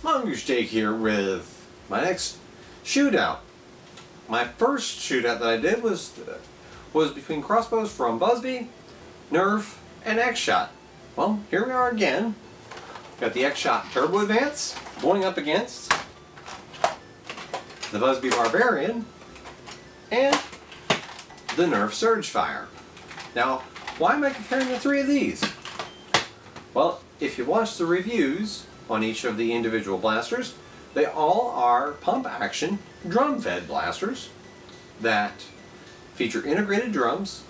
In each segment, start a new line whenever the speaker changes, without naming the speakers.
Mongoose Jake here with my next shootout. My first shootout that I did was between crossbows from Busby, Nerf, and X-Shot. Well, here we are again. Got the X-Shot Turbo Advance going up against the Busby Barbarian and the Nerf SurgeFire. Now, why am I comparing the three of these? Well, if you watch the reviews on each of the individual blasters, they all are pump-action, drum-fed blasters that feature integrated drums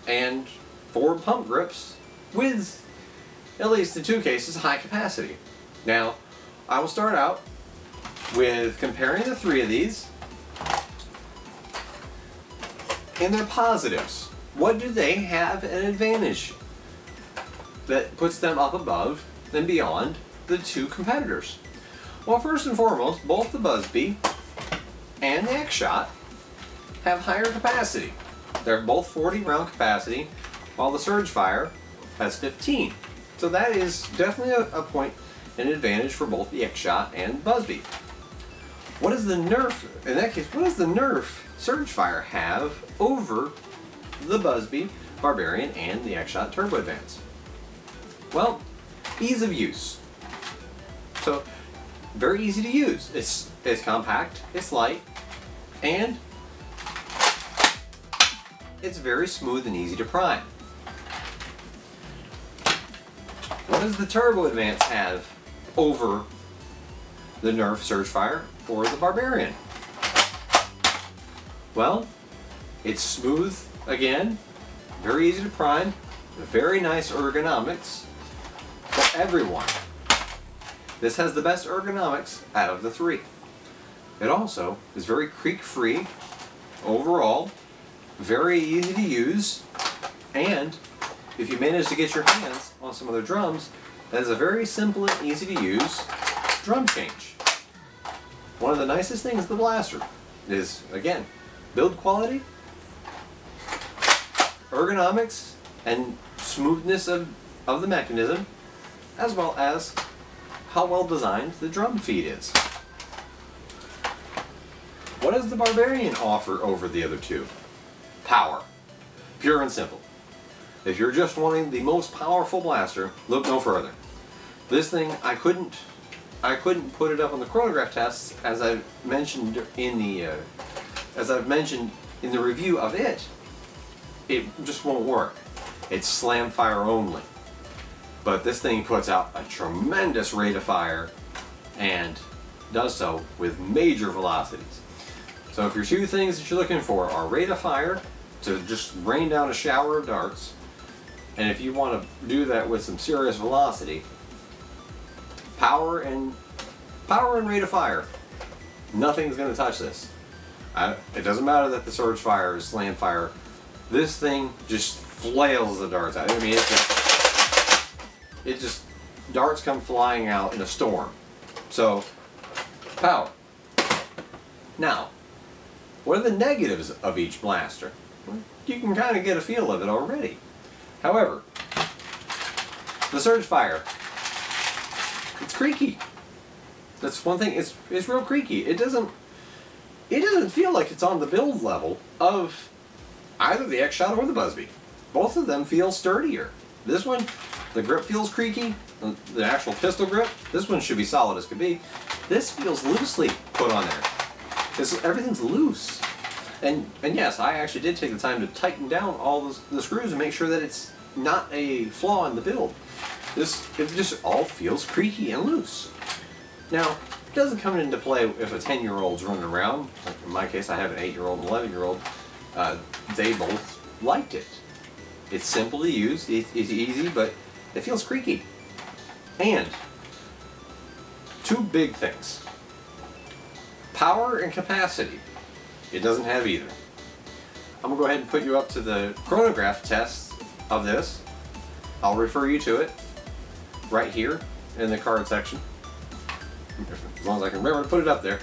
and forward pump grips with, at least in two cases, high capacity. Now, I will start out with comparing the three of these and their positives. What do they have an advantage that puts them up above and beyond the two competitors? Well, first and foremost, both the Busby and the X-Shot have higher capacity. They're both 40 round capacity, while the SurgeFire has 15. So that is definitely a point, an advantage for both the X-Shot and Busby. What does the Nerf, in that case, what does the Nerf SurgeFire have over the Busby, Barbarian, and the X-Shot Turbo Advance? Well, ease of use. So, very easy to use. It's compact, it's light, and it's very smooth and easy to prime. What does the Turbo Advance have over the Nerf SurgeFire or the Barbarian? Well, it's smooth again, very easy to prime, very nice ergonomics for everyone. This has the best ergonomics out of the three. It also is very creak-free overall, very easy to use, and if you manage to get your hands on some of the drums, that is a very simple and easy to use drum change. One of the nicest things of the blaster is, again, build quality, ergonomics, and smoothness of the mechanism, as well as how well designed the drum feed is. What does the Barbarian offer over the other two? Power. Pure and simple. If you're just wanting the most powerful blaster, look no further. This thing, I couldn't put it up on the Coronagraph Test, as I've mentioned in the review of it. It just won't work. It's slam fire only. But this thing puts out a tremendous rate of fire and does so with major velocities. So if your two things that you're looking for are rate of fire to just rain down a shower of darts, and if you want to do that with some serious velocity, power and rate of fire, nothing's going to touch this. It doesn't matter that the SurgeFire is slam fire. This thing just flails the darts out. I mean, it just darts come flying out in a storm. So, power. Now, what are the negatives of each blaster? Well, you can kind of get a feel of it already. However, the SurgeFire, it's creaky. That's one thing. It's real creaky. It doesn't feel like it's on the build level of either the X-Shot or the Busby. Both of them feel sturdier. This one, the grip feels creaky. The actual pistol grip, this one should be solid as could be. This feels loosely put on there. Everything's loose. And yes, I actually did take the time to tighten down all the screws and make sure that it's not a flaw in the build. It just all feels creaky and loose. Now, it doesn't come into play if a 10-year-old's running around. Like in my case, I have an 8-year-old and 11-year-old. They both liked it. It's simple to use, it's easy, but it feels creaky. And two big things. Power and capacity. It doesn't have either. I'm going to go ahead and put you up to the Coronagraph Test of this. I'll refer you to it right here in the card section. As long as I can remember to put it up there.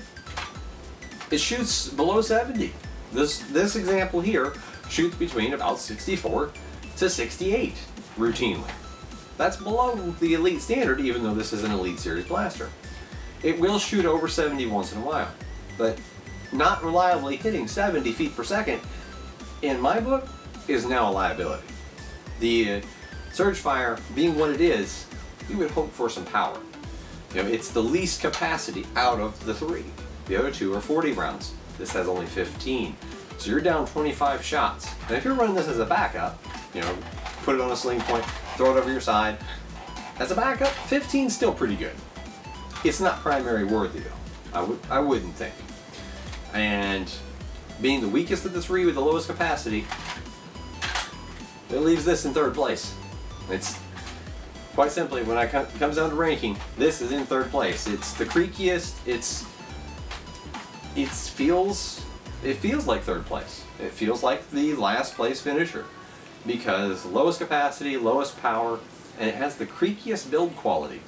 It shoots below 70. This example here shoots between about 64 to 68 routinely. That's below the Elite standard, even though this is an Elite Series blaster. It will shoot over 70 once in a while, but not reliably hitting 70 feet per second, in my book, is now a liability. The SurgeFire, being what it is, you would hope for some power. You know, it's the least capacity out of the three. The other two are 40 rounds. This has only 15. So you're down 25 shots. And if you're running this as a backup, you know, put it on a sling point, throw it over your side. As a backup, 15 is still pretty good. It's not primary worthy though. I wouldn't think. And being the weakest of the three with the lowest capacity, it leaves this in third place. It's quite simply, when it comes down to ranking, this is in third place. It's the creakiest. It feels like third place. It feels like the last place finisher because lowest capacity, lowest power, and it has the creakiest build quality.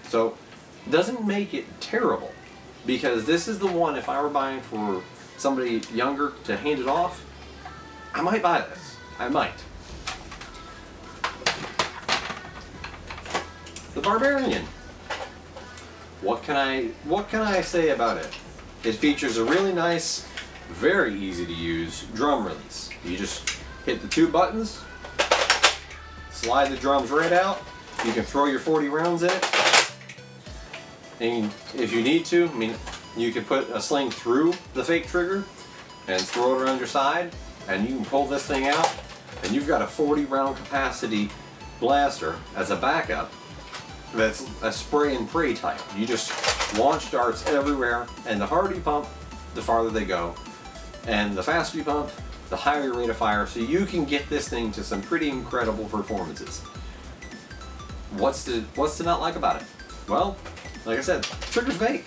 So it doesn't make it terrible, because this is the one, if I were buying for somebody younger to hand it off, I might buy this. I might. The Barbarian. What can I say about it? It features a really nice, very easy to use drum release. You just hit the two buttons, slide the drums right out. You can throw your 40 rounds in it. And if you need to, I mean, you can put a sling through the fake trigger and throw it around your side, and you can pull this thing out, and you've got a 40 round capacity blaster as a backup. That's a spray and pray type. You just launch darts everywhere, and the harder you pump, the farther they go. And the faster you pump, the higher your rate of fire, so you can get this thing to some pretty incredible performances. What's to not like about it? Well, like I said, trigger's fake.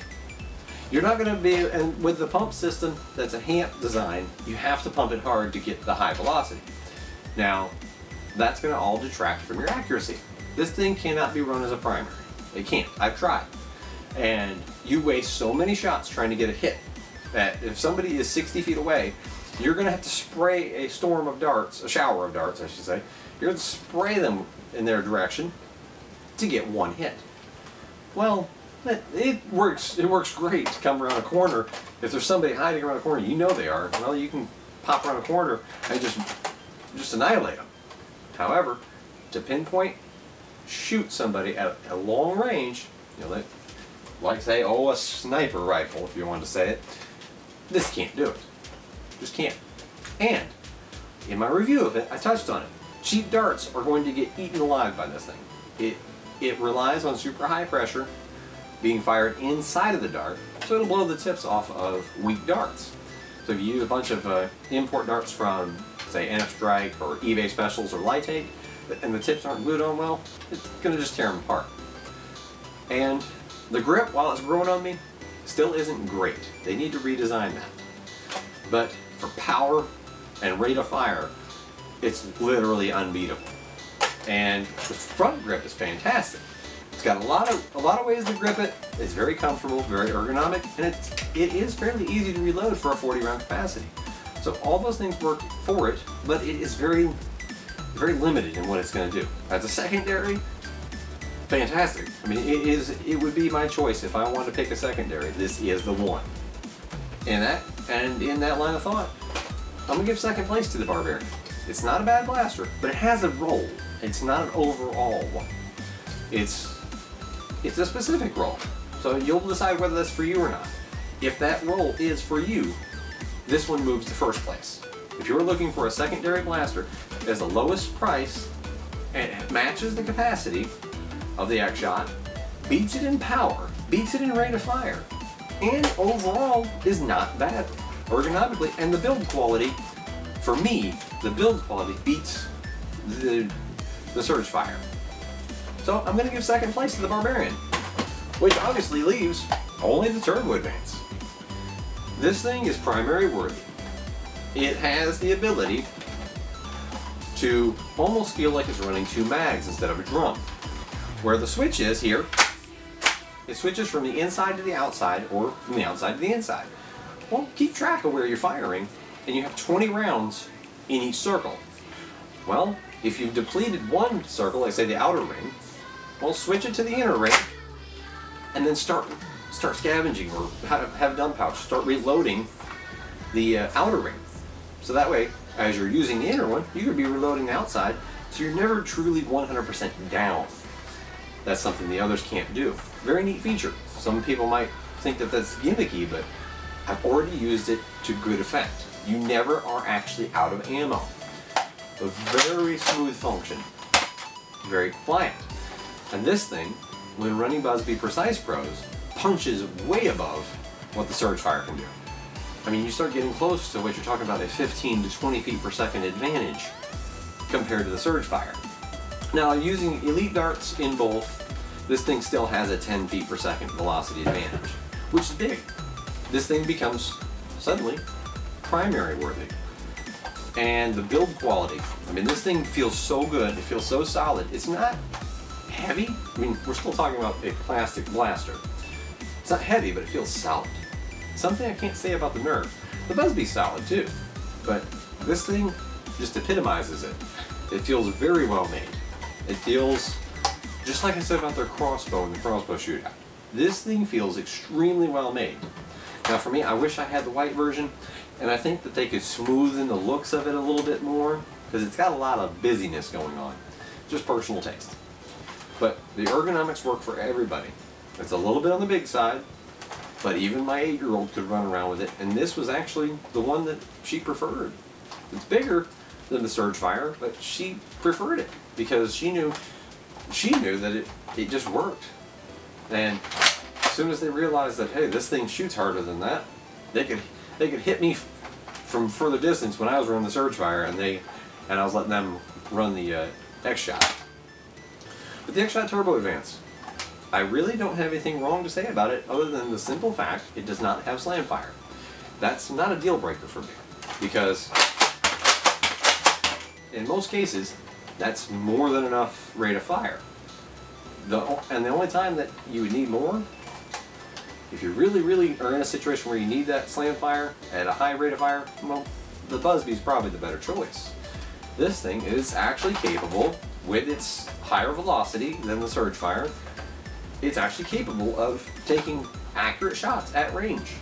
You're not going to be, and with the pump system that's a HAMP design, you have to pump it hard to get the high velocity. Now, that's going to all detract from your accuracy. This thing cannot be run as a primary. It can't. I've tried. And you waste so many shots trying to get a hit that if somebody is 60 feet away, you're going to have to spray a storm of darts, a shower of darts, I should say. You're going to spray them in their direction to get one hit. Well, it works great to come around a corner. If there's somebody hiding around a corner, you know they are. Well, you can pop around a corner and just annihilate them. However, to pinpoint, shoot somebody at a long range, you know, like say, a sniper rifle, if you want to say it, this can't do it. Just can't. And in my review of it, I touched on it. Cheap darts are going to get eaten alive by this thing. It relies on super high pressure being fired inside of the dart, so it'll blow the tips off of weak darts. So if you use a bunch of import darts from, say, NF Strike or eBay Specials or Lytate, and the tips aren't glued on well, it's going to just tear them apart. And the grip, while it's growing on me, still isn't great. They need to redesign that. But for power and rate of fire, it's literally unbeatable. And the front grip is fantastic. It's got a lot of ways to grip it. It's very comfortable, very ergonomic, and it is fairly easy to reload for a 40 round capacity. So all those things work for it, but it is very limited in what it's going to do. As a secondary, fantastic. I mean, it would be my choice if I wanted to pick a secondary. This is the one. And in that line of thought, I'm gonna give second place to the Barbarian. It's not a bad blaster, but it has a role. It's not an overall one. It's a specific role. So you'll decide whether that's for you or not. If that role is for you, this one moves to first place. If you're looking for a secondary blaster as the lowest price and it matches the capacity of the X-Shot, beats it in power, beats it in rate of fire, and overall is not bad ergonomically, and the build quality, for me, the build quality beats the SurgeFire. So I'm going to give second place to the Barbarian, which obviously leaves only the Turbo Advance. This thing is primary worthy. It has the ability to almost feel like it's running two mags instead of a drum. Where the switch is here, it switches from the inside to the outside or from the outside to the inside. Well, keep track of where you're firing, and you have 20 rounds in each circle. Well, if you've depleted one circle, like say the outer ring, well, switch it to the inner ring, and then start start scavenging, or have a dump pouch, start reloading the outer ring. So that way, as you're using the inner one, you could be reloading the outside, so you're never truly 100% down. That's something the others can't do. Very neat feature. Some people might think that that's gimmicky, but I've already used it to good effect. You never are actually out of ammo. A very smooth function, very quiet. And this thing, when running Busby Precise Pros, punches way above what the SurgeFire can do. I mean, you start getting close to what you're talking about, a 15 to 20 feet per second advantage compared to the SurgeFire. Now, using elite darts in both, this thing still has a 10 feet per second velocity advantage, which is big. This thing becomes suddenly primary worthy. And the build quality, I mean, this thing feels so good, it feels so solid. It's not heavy. I mean, we're still talking about a plastic blaster. It's not heavy, but it feels solid. Something I can't say about the Nerf. The Busby's solid too, but this thing just epitomizes it. It feels very well made. It feels just like I said about their crossbow and the crossbow shootout. This thing feels extremely well made. Now for me, I wish I had the white version, and I think that they could smoothen the looks of it a little bit more, because it's got a lot of busyness going on. Just personal taste. But the ergonomics work for everybody. It's a little bit on the big side, but even my 8-year-old could run around with it, and this was actually the one that she preferred. It's bigger than the SurgeFire, but she preferred it because she knew that it just worked. And as soon as they realized that, hey, this thing shoots harder than that, they could hit me from further distance when I was running the SurgeFire, and I was letting them run the X-Shot. But the X-Shot Turbo Advance, I really don't have anything wrong to say about it other than the simple fact it does not have slam fire. That's not a deal breaker for me, because in most cases that's more than enough rate of fire. And the only time that you would need more, if you really are in a situation where you need that slam fire at a high rate of fire, well, the Busby's probably the better choice. This thing is actually capable, with its higher velocity than the SurgeFire, it's actually capable of taking accurate shots at range,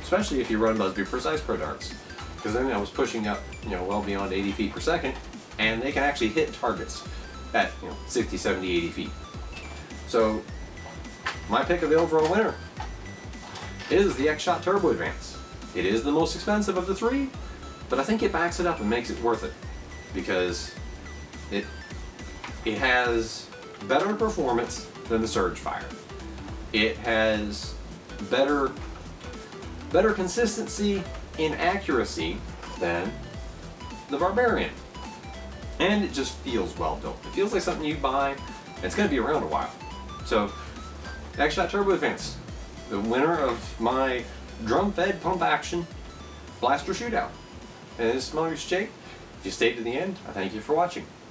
especially if you run Busby Precise Pro darts, because then I was pushing up, well beyond 80 feet per second, and they can actually hit targets at 60, 70, 80 feet. So my pick of the overall winner is the X-Shot Turbo Advance. It is the most expensive of the three, but I think it backs it up and makes it worth it, because it has better performance than the SurgeFire. It has better consistency in accuracy than the Barbarian. And it just feels well built. It feels like something you buy, and it's going to be around a while. So, X-Shot Turbo Advance, the winner of my drum-fed pump-action blaster shootout. And this is Jake. If you stayed to the end, I thank you for watching.